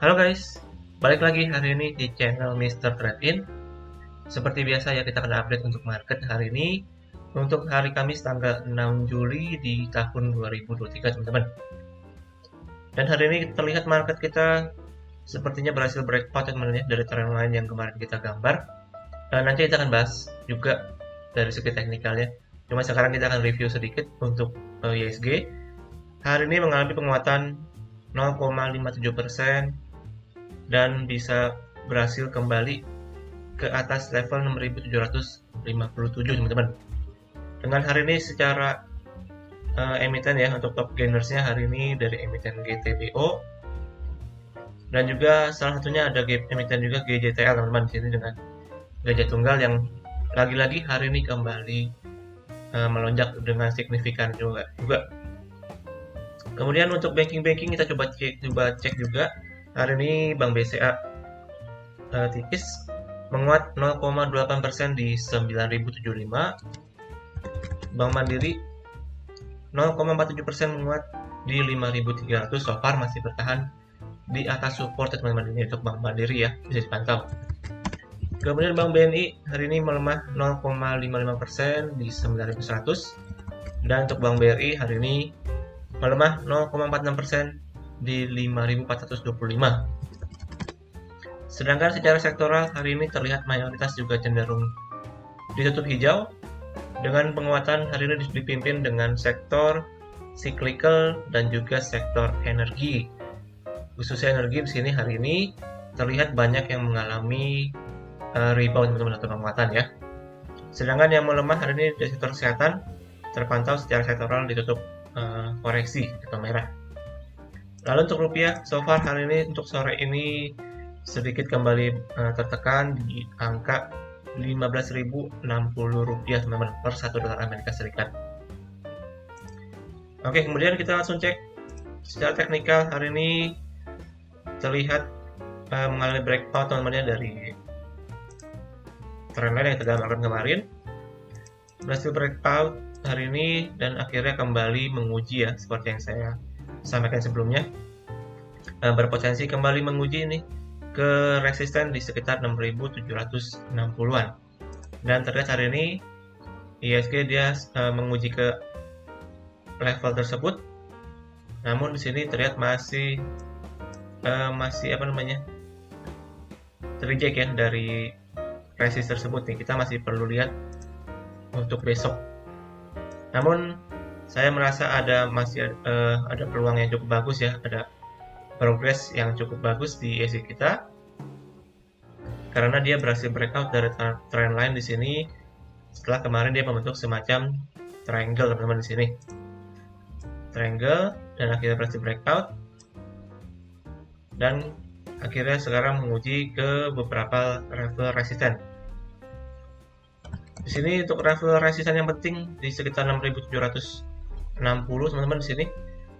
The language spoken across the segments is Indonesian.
Halo guys, balik lagi hari ini di channel Mr. Trade-in. Seperti biasa ya, kita akan update untuk market hari ini untuk hari Kamis tanggal 6 Juli di tahun 2023 teman-teman. Dan hari ini terlihat market kita sepertinya berhasil breakout teman-teman ya, dari trend line yang kemarin kita gambar. Nanti kita akan bahas juga dari segi teknikalnya. Cuma sekarang kita akan review sedikit untuk ISG. Hari ini mengalami penguatan 0,57% dan bisa berhasil kembali ke atas level 6.757 teman-teman. Dengan hari ini secara emiten ya, untuk top gainersnya hari ini dari emiten GTBO, dan juga salah satunya ada emiten juga GJTL teman-teman, di sini dengan gajah tunggal yang lagi-lagi hari ini kembali melonjak dengan signifikan juga. Kemudian untuk banking kita coba cek juga. Hari ini Bank BCA tipis menguat 0,8% di 9.075. Bank Mandiri 0,47% menguat di 5.300. So far masih bertahan di atas support teman-teman, ini untuk Bank Mandiri ya, bisa dipantau. Kemudian Bank BNI hari ini melemah 0,55% di 9.100, dan untuk Bank BRI hari ini melemah 0,46% di 5.425. Sedangkan secara sektoral hari ini terlihat mayoritas juga cenderung ditutup hijau, dengan penguatan hari ini dipimpin dengan sektor cyclical dan juga sektor energi. Khususnya energi di sini hari ini terlihat banyak yang mengalami rebound teman-teman atau penguatan ya. Sedangkan yang melemah hari ini di sektor kesehatan terpantau secara sektoral ditutup koreksi atau merah. Lalu untuk rupiah, so far hari ini untuk sore ini sedikit kembali tertekan di angka 15.060 rupiah teman-teman per 1 dolar Amerika Serikat. Oke, kemudian kita langsung cek secara teknikal. Hari ini terlihat mengalami breakout teman-teman dari trendline yang tergambarkan kemarin, berhasil breakout hari ini dan akhirnya kembali menguji ya, seperti yang saya sampaikan sebelumnya, berpotensi kembali menguji ini ke resisten di sekitar 6.760-an. Dan terlihat hari ini ISG dia menguji ke level tersebut, namun di sini terlihat masih terreject ya dari resist tersebut nih. Kita masih perlu lihat untuk besok. Namun saya merasa masih ada peluang yang cukup bagus ya, ada progres yang cukup bagus di ISG kita, karena dia berhasil breakout dari trend line di sini setelah kemarin dia membentuk semacam triangle teman-teman di sini, triangle, dan akhirnya berhasil breakout dan akhirnya sekarang menguji ke beberapa level resisten. Di sini untuk level resisten yang penting di sekitar 6.760 teman-teman di sini.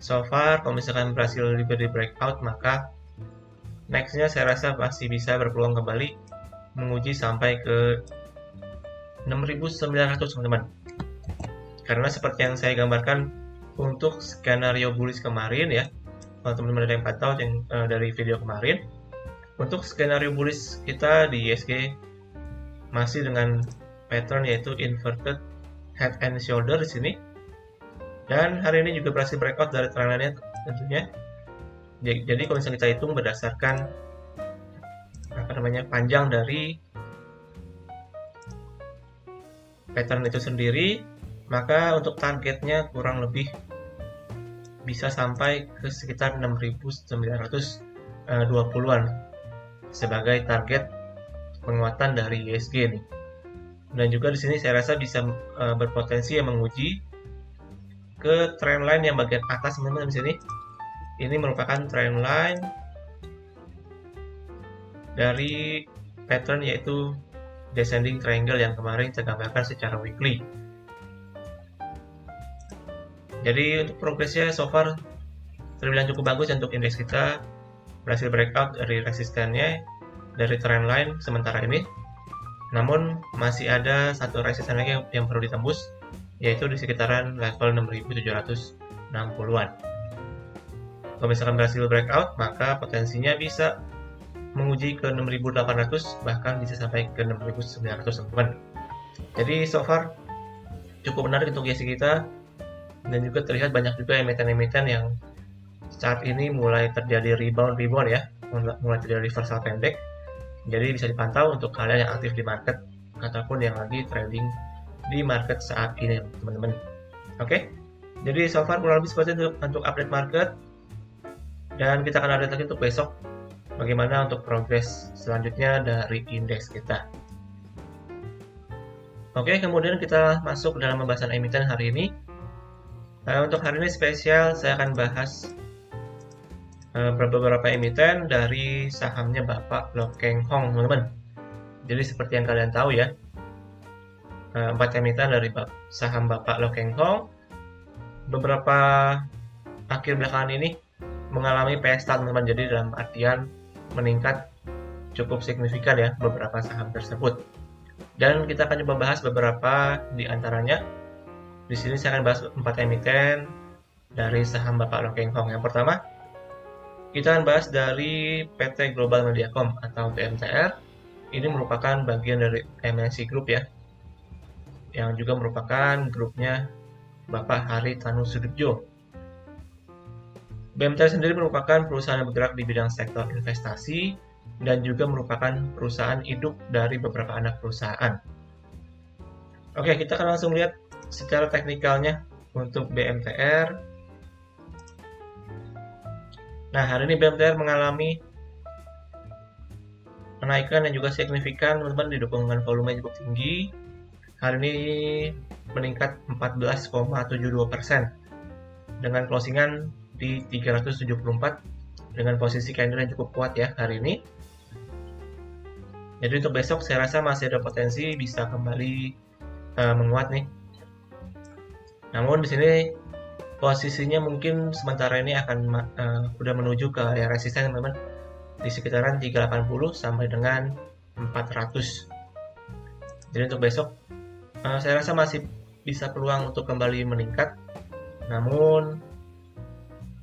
So far kalau misalkan berhasil diberi breakout, maka nextnya saya rasa masih bisa berpeluang kembali menguji sampai ke 6.900 teman-teman. Karena seperti yang saya gambarkan untuk skenario bullish kemarin ya, kalau teman-teman ada yang pantau dari video kemarin, untuk skenario bullish kita di ISG masih dengan pattern yaitu inverted head and shoulder di sini, dan hari ini juga berhasil breakout dari trendline-nya tentunya. Jadi kalau misalnya kita hitung berdasarkan panjang dari pattern itu sendiri, maka untuk targetnya kurang lebih bisa sampai ke sekitar 6.920-an sebagai target penguatan dari ISG nih. Dan juga di sini saya rasa bisa berpotensi yang menguji ke trendline yang bagian atas teman-teman di sini. Ini merupakan trendline dari pattern yaitu descending triangle yang kemarin tergambarkan secara weekly. Jadi untuk progresnya so far terbilang cukup bagus untuk indeks kita, berhasil breakout dari resistennya dari trendline sementara ini. Namun masih ada satu resisten lagi yang perlu ditembus, yaitu di sekitaran level 6.760-an. Kalau misalkan berhasil breakout, maka potensinya bisa menguji ke 6.800, bahkan bisa sampai ke 6.900 teman-teman. Jadi so far cukup menarik untuk ISG kita, dan juga terlihat banyak juga emiten-emiten yang saat ini mulai terjadi rebound ya, mulai terjadi reversal pendek. Jadi bisa dipantau untuk kalian yang aktif di market ataupun yang lagi trading di market saat ini, teman-teman. Oke, jadi so far kurang lebih seperti itu untuk update market, dan kita akan update lagi untuk besok bagaimana untuk progres selanjutnya dari indeks kita. Oke, kemudian kita masuk dalam pembahasan emiten hari ini. Untuk hari ini spesial, saya akan bahas beberapa emiten dari sahamnya Bapak Lo Keng Hong, teman-teman. Jadi seperti yang kalian tahu ya, 4 emiten dari saham Bapak Lo Keng Hong beberapa akhir belakangan ini mengalami pesta, teman-teman. Jadi dalam artian meningkat cukup signifikan ya beberapa saham tersebut. Dan kita akan coba bahas beberapa di antaranya. Di sini saya akan bahas 4 emiten dari saham Bapak Lo Keng Hong. Yang pertama, kita akan bahas dari PT Global Mediacom atau BMTR. Ini merupakan bagian dari MNC Group ya, yang juga merupakan grupnya Bapak Hari Tanu Sudibyo. BMTR sendiri merupakan perusahaan yang bergerak di bidang sektor investasi dan juga merupakan perusahaan induk dari beberapa anak perusahaan. Oke, kita akan langsung lihat secara teknikalnya untuk BMTR. Nah, hari ini BMTR mengalami kenaikan yang juga signifikan, teman-teman, didukung dengan volume yang cukup tinggi. Hari ini meningkat 14,72% dengan closingan di 374 dengan posisi candle yang cukup kuat ya hari ini. Jadi untuk besok saya rasa masih ada potensi bisa kembali menguat nih. Namun di sini posisinya mungkin sementara ini akan udah menuju ke area resisten, teman-teman, di sekitaran 380 sampai dengan 400. Jadi untuk besok saya rasa masih bisa peluang untuk kembali meningkat, namun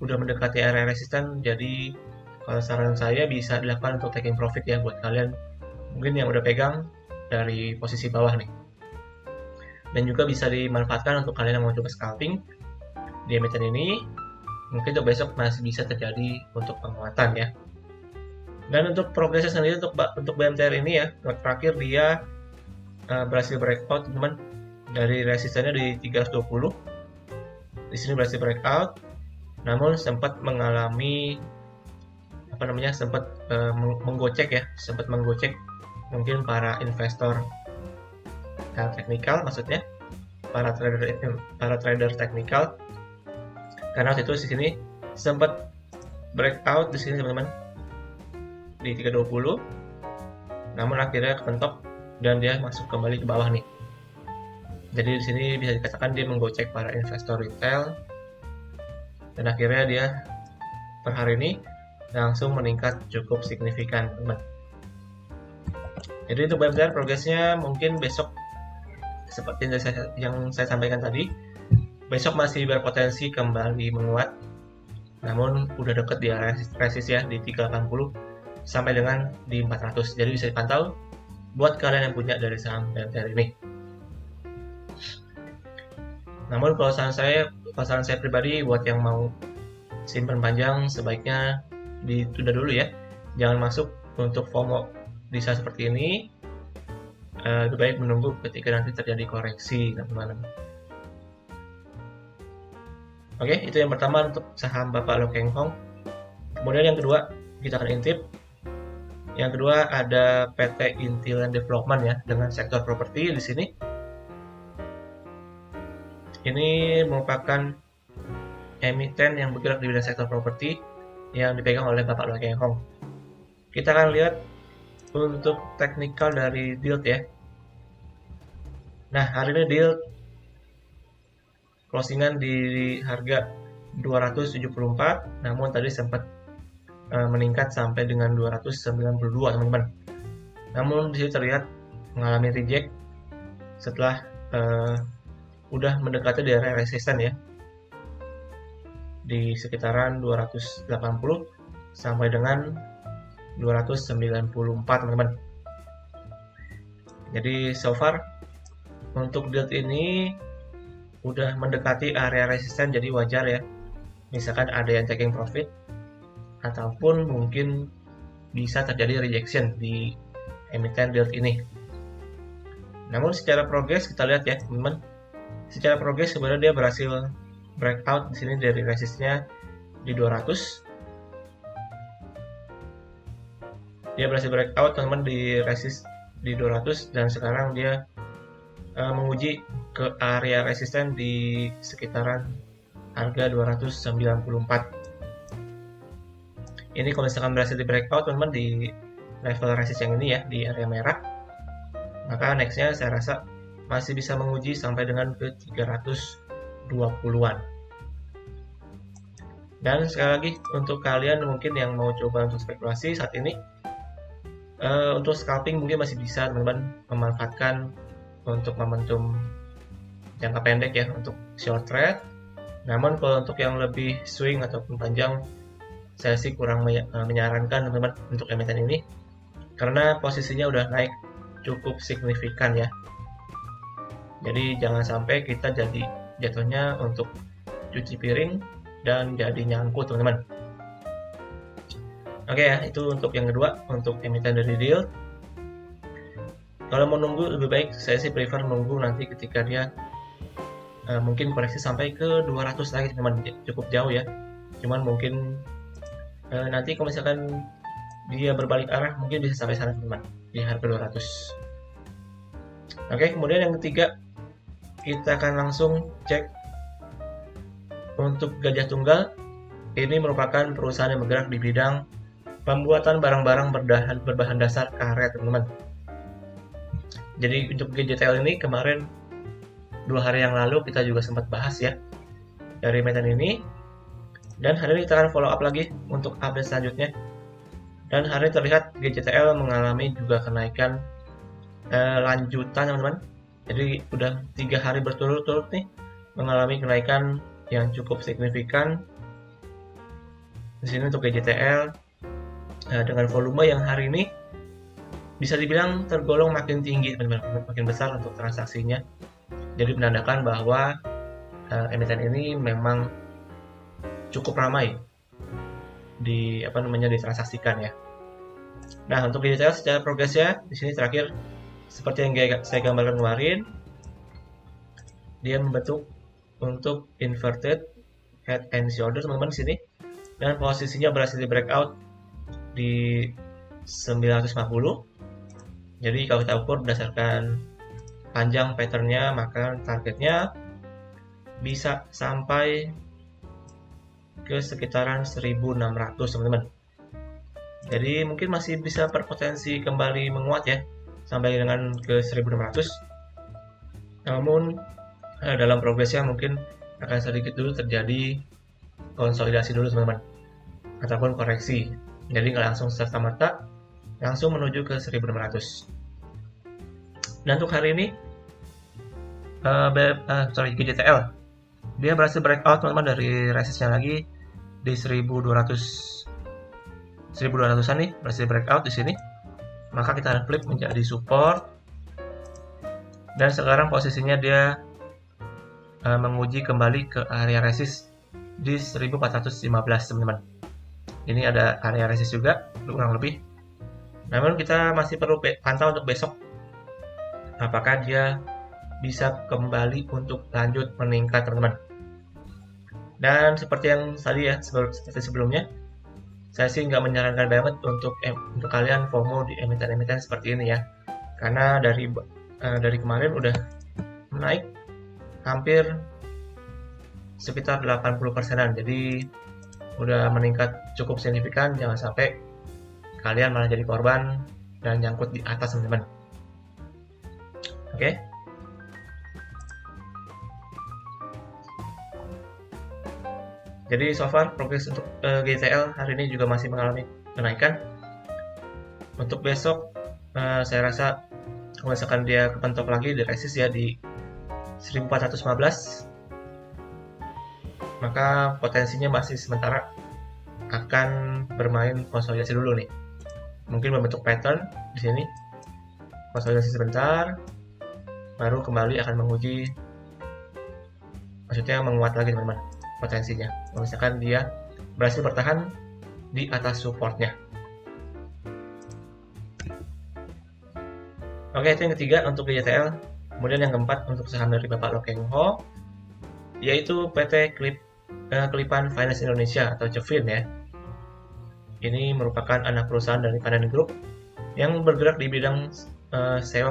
udah mendekati area resisten. Jadi kalau saran saya bisa dilakukan untuk taking profit ya buat kalian mungkin yang udah pegang dari posisi bawah nih, dan juga bisa dimanfaatkan untuk kalian yang mau coba scalping di emiten ini. Mungkin untuk besok masih bisa terjadi untuk penguatan ya. Dan untuk progresnya sendiri untuk BMTR ini ya, terakhir dia berhasil breakout, teman-teman, dari resistennya di 320. Di sini berhasil breakout, namun sempat mengalami sempat menggocek mungkin para investor teknikal, maksudnya para trader teknikal, karena waktu itu di sini sempat breakout di sini, teman-teman, di 320, namun akhirnya kepentok dan dia masuk kembali ke bawah nih. Jadi di sini bisa dikatakan dia menggocek para investor retail, dan akhirnya dia per hari ini langsung meningkat cukup signifikan, teman. Jadi untuk BMTR progresnya mungkin besok seperti yang saya sampaikan tadi, besok masih berpotensi kembali menguat, namun udah deket di area resist ya di 380 sampai dengan di 400. Jadi bisa dipantau buat kalian yang punya dari saham BMTR ini. Namun kalau saran saya pribadi buat yang mau simpan panjang, sebaiknya ditunda dulu ya, jangan masuk untuk FOMO di saat seperti ini. Lebih baik menunggu ketika nanti terjadi koreksi, teman-teman. Oke, itu yang pertama untuk saham Bapak Lo Keng Hong. Kemudian yang kedua kita akan intip. Yang kedua ada PT Intiland Development ya, dengan sektor properti di sini. Ini merupakan emiten yang bergerak di bidang sektor properti yang dipegang oleh Bapak Lo Keng Hong. Kita akan lihat untuk teknikal dari DILT ya. Nah, hari ini DILT closingan di harga 274, namun tadi sempat meningkat sampai dengan 292, teman-teman. Namun di sini terlihat mengalami reject setelah udah mendekati di area resisten ya. di sekitaran 280 sampai dengan 294 teman-teman. Jadi so far untuk yield ini udah mendekati area resisten, jadi wajar ya misalkan ada yang taking profit ataupun mungkin bisa terjadi rejection di emiten yield ini. Namun secara progres kita lihat ya teman-teman, secara progres sebenarnya dia berhasil breakout di sini dari resistnya di 200. Dia berhasil breakout teman-teman di resist di 200 dan sekarang dia menguji ke area resisten di sekitaran harga 294. Ini kalau misalkan berhasil di breakout teman-teman di level resist yang ini ya, di area merah, maka nextnya saya rasa masih bisa menguji sampai dengan ke 320-an. Dan sekali lagi untuk kalian mungkin yang mau coba untuk spekulasi saat ini, untuk scalping mungkin masih bisa teman-teman memanfaatkan untuk momentum jangka pendek ya untuk short trade. Namun kalau untuk yang lebih swing ataupun panjang, saya sih kurang menyarankan teman-teman untuk emiten ini karena posisinya udah naik cukup signifikan ya. Jadi jangan sampai kita jadi jatuhnya untuk cuci piring dan jadi nyangkut teman-teman. Oke ya, itu untuk yang kedua, untuk emiten dari yield. Kalau mau nunggu lebih baik, saya sih prefer nunggu nanti ketika dia mungkin koreksi sampai ke 200 lagi teman-teman, cukup jauh ya. Cuman mungkin nanti kalau misalkan dia berbalik arah mungkin bisa sampai sana teman-teman, di harga 200. Oke, kemudian yang ketiga kita akan langsung cek untuk Gajah Tunggal. Ini merupakan perusahaan yang bergerak di bidang pembuatan barang-barang berbahan dasar karet teman-teman. Jadi untuk GJTL ini kemarin 2 hari yang lalu kita juga sempat bahas ya dari emiten ini, dan hari ini kita akan follow up lagi untuk update selanjutnya. Dan hari ini terlihat GJTL mengalami juga kenaikan lanjutan teman-teman. Jadi udah 3 hari berturut-turut nih mengalami kenaikan yang cukup signifikan di sini untuk GJTL dengan volume yang hari ini bisa dibilang tergolong makin tinggi teman-teman, makin besar untuk transaksinya. Jadi menandakan bahwa emiten ini memang cukup ramai ditransaksikan ya. Nah, untuk GJTL secara progresnya di sini terakhir seperti yang saya gambarkan kemarin, dia membentuk untuk inverted head and shoulder teman-teman di sini, dan posisinya berhasil di breakout di 950. Jadi kalau kita ukur berdasarkan panjang patternnya, maka targetnya bisa sampai ke sekitaran 1600 teman-teman. Jadi mungkin masih bisa berpotensi kembali menguat ya sampai dengan ke 1600. Namun dalam progresnya mungkin akan sedikit dulu terjadi konsolidasi dulu teman-teman, ataupun koreksi. Jadi nggak langsung serta-merta langsung menuju ke 1600. Dan untuk hari ini GJTL dia berhasil breakout teman-teman dari resistnya lagi di 1200-an nih, berhasil breakout di sini. Maka kita akan flip menjadi support, dan sekarang posisinya dia menguji kembali ke area resist di 1415 teman-teman. Ini ada area resist juga kurang lebih. Namun kita masih perlu pantau untuk besok apakah dia bisa kembali untuk lanjut meningkat teman-teman. Dan seperti yang tadi ya, seperti sebelumnya, saya sih nggak menyarankan banget untuk kalian FOMO di emiten-emiten seperti ini ya, karena dari kemarin udah naik hampir sekitar 80%-an, jadi udah meningkat cukup signifikan. Jangan sampai kalian malah jadi korban dan nyangkut di atas teman-teman. Oke. Jadi so far progres untuk GJTL hari ini juga masih mengalami kenaikan. Untuk besok saya rasa kalau misalkan dia kepentok lagi di resist ya di 1415, maka potensinya masih sementara akan bermain konsolidasi dulu nih. Mungkin membentuk pattern di sini, konsolidasi sebentar, baru kembali akan menguji, maksudnya menguat lagi teman-teman potensinya. Kalau misalkan dia berhasil bertahan di atas supportnya. Oke, itu yang ketiga untuk DJTL. Kemudian yang keempat untuk saham dari Bapak Lo Keng Ho, yaitu PT Kelipan Finance Indonesia atau CEFIN ya. Ini merupakan anak perusahaan dari Panin Group yang bergerak di bidang sewa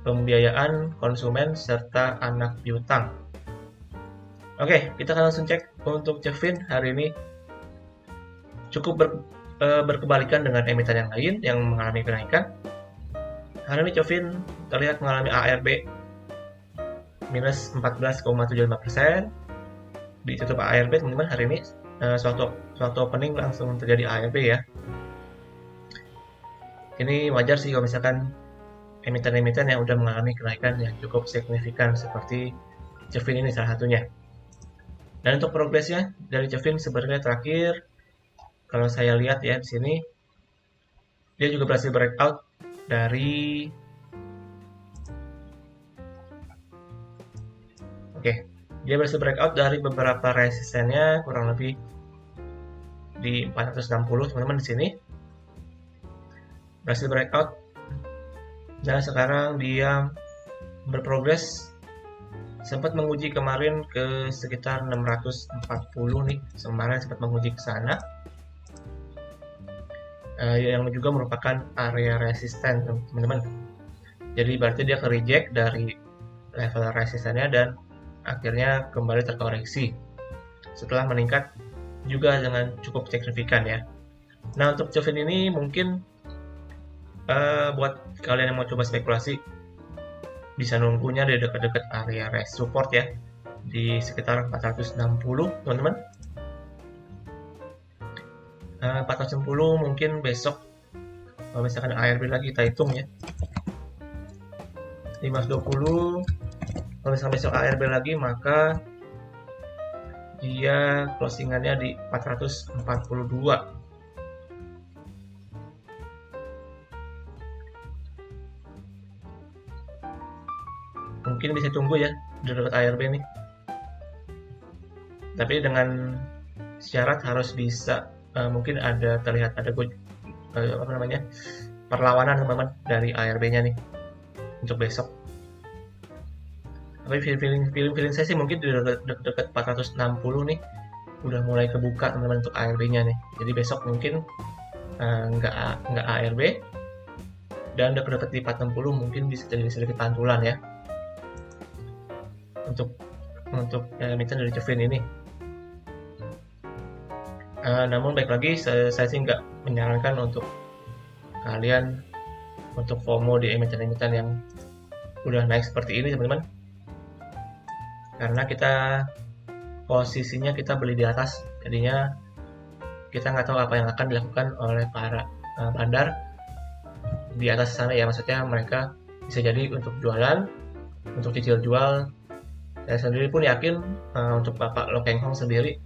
pembiayaan konsumen serta anak piutang. Oke, kita akan langsung cek untuk CEFIN hari ini cukup berkebalikan dengan emiten yang lain yang mengalami kenaikan. Hari ini CEFIN terlihat mengalami ARB minus 14,75%. Ditutup ARB teman-teman hari ini, suatu opening langsung terjadi ARB ya. Ini wajar sih kalau misalkan emiten-emiten yang udah mengalami kenaikan yang cukup signifikan seperti CEFIN ini salah satunya. Dan untuk progresnya dari CEFIN sebenarnya terakhir, kalau saya lihat ya di sini, dia juga berhasil breakout dari dia berhasil breakout dari beberapa resistennya kurang lebih di 460 teman-teman di sini. Berhasil breakout dan sekarang dia berprogres, sempat menguji kemarin ke sekitar 640 nih, kemarin sempat menguji ke sana. Yang juga merupakan area resisten teman-teman. Jadi berarti dia ke reject dari level resistennya dan akhirnya kembali terkoreksi setelah meningkat juga dengan cukup signifikan ya. Nah untuk CEFIN ini mungkin buat kalian yang mau coba spekulasi bisa nunggunya di dekat-dekat area support ya di sekitar 460 teman-teman. 460 mungkin besok kalau misalkan ARB lagi kita hitung ya 520. Kalau misalkan besok ARB lagi maka dia closingannya di 442. Mungkin bisa tunggu ya di dekat ARB nih, tapi dengan syarat harus bisa mungkin terlihat ada perlawanan teman-teman dari ARB-nya nih untuk besok. Tapi feeling saya sih mungkin di dekat 460 nih udah mulai kebuka teman-teman untuk ARB-nya nih. Jadi besok mungkin nggak ARB dan dekat-dekat di 460 mungkin bisa jadi sedikit pantulan ya untuk emiten dari CEFIN ini. Namun baik lagi saya sih nggak menyarankan untuk kalian untuk FOMO di emiten-emiten yang udah naik seperti ini teman-teman, karena posisinya kita beli di atas, jadinya kita nggak tahu apa yang akan dilakukan oleh para bandar di atas sana ya. Maksudnya mereka bisa jadi untuk jualan, untuk cicil jual. Saya sendiri pun yakin untuk Bapak Lo Keng Ho sendiri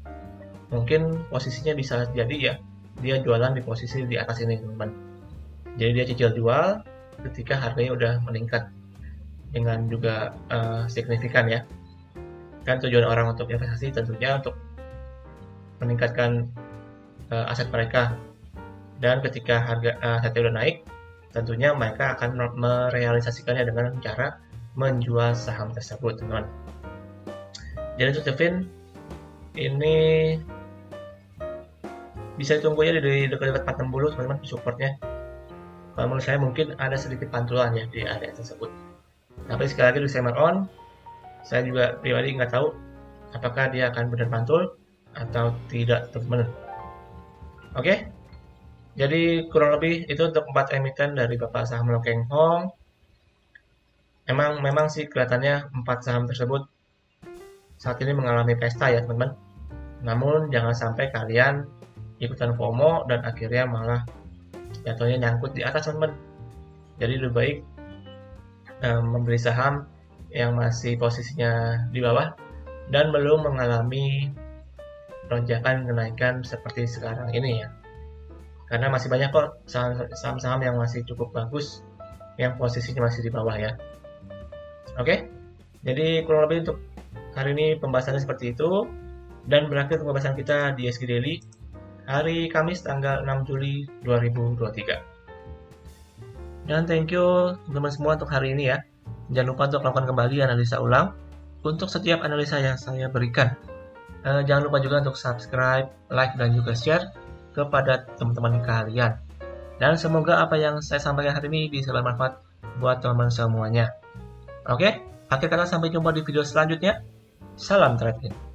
mungkin posisinya bisa jadi ya dia jualan di posisi di atas ini teman-teman. Jadi dia cicil jual ketika harganya udah meningkat dengan juga signifikan ya. Kan tujuan orang untuk investasi tentunya untuk meningkatkan aset mereka, dan ketika harga asetnya udah naik tentunya mereka akan merealisasikannya dengan cara menjual saham tersebut teman-teman. Jadi untuk CEFIN ini bisa ditunggu ya di dekat-dekat 460 teman-teman supportnya. Kalau menurut saya mungkin ada sedikit pantulan ya di area tersebut. Tapi sekali lagi disclaimer on, saya juga pribadi nggak tahu apakah dia akan benar pantul atau tidak teman-teman. Oke, jadi kurang lebih itu untuk 4 emiten dari Bapak Saham Lo Keng Ho. Memang sih kelihatannya 4 saham tersebut saat ini mengalami pesta ya teman-teman. Namun jangan sampai kalian ikutan FOMO dan akhirnya malah jatuhnya nyangkut di atas teman-teman. Jadi lebih baik membeli saham yang masih posisinya di bawah dan belum mengalami lonjakan kenaikan seperti sekarang ini ya. Karena masih banyak kok saham-saham yang masih cukup bagus yang posisinya masih di bawah ya. Oke, jadi kurang lebih untuk hari ini pembahasannya seperti itu, dan berakhir pembahasan kita di ISG Daily hari Kamis tanggal 6 Juli 2023. Dan thank you teman-teman semua untuk hari ini ya. Jangan lupa untuk lakukan kembali analisa ulang untuk setiap analisa yang saya berikan. Jangan lupa juga untuk subscribe, like, dan juga share kepada teman-teman kalian. Dan semoga apa yang saya sampaikan hari ini bisa bermanfaat buat teman-teman semuanya. Oke, akhir kata sampai jumpa di video selanjutnya. Salam trading.